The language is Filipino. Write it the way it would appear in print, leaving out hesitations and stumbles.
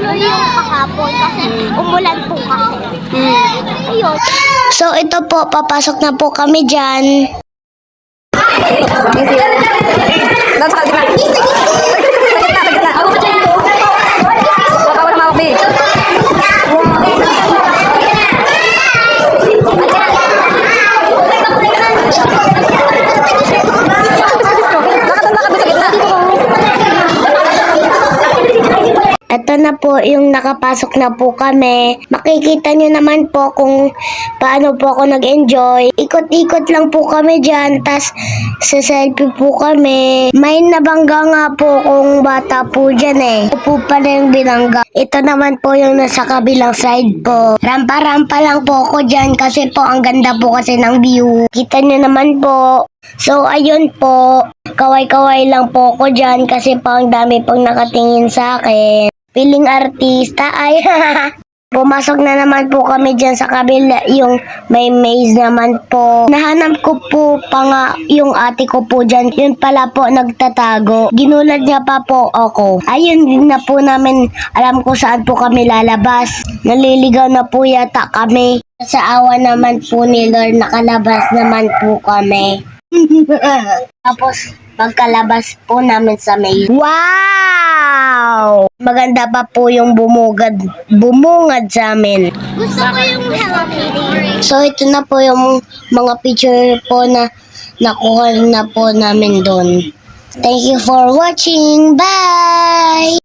tumuloy yung kahapon kasi umulan po kasi. Ayun. So ito po, papasok na po kami dyan. Doon sa kalgitna. Sa gitna. Bawal na mawak, babe. Ito na po yung nakapasok na po kami. Makikita nyo naman po kung paano po ako nag-enjoy. Ikot-ikot lang po kami dyan. Tas sa selfie po kami. May nabangga nga po kung bata po dyan eh. Ito po pala yung binangga. Ito naman po yung nasa kabilang side po. Rampa-rampa lang po ako dyan kasi po ang ganda po kasi ng view. Kita nyo naman po. So ayun po. Kaway-kaway lang po ako dyan kasi po ang dami pong nakatingin sa akin. Piling artista ay pumasok na naman po kami dyan sa kabila yung may maze naman po. Nahanap ko po pa nga yung ate ko po dyan. Yun pala po nagtatago. Ginulat niya pa po ako. Ayun din na po namin alam ko saan po kami lalabas. Naliligaw na po yata kami. Sa awa naman po ni Lord nakalabas naman po kami. Tapos pagkalabas po namin sa maze. Wow! Maganda pa po yung bumungad sa amin. Gusto ko yung Hello Kitty. So ito na po yung mga picture po na nakuha na po namin doon. Thank you for watching. Bye!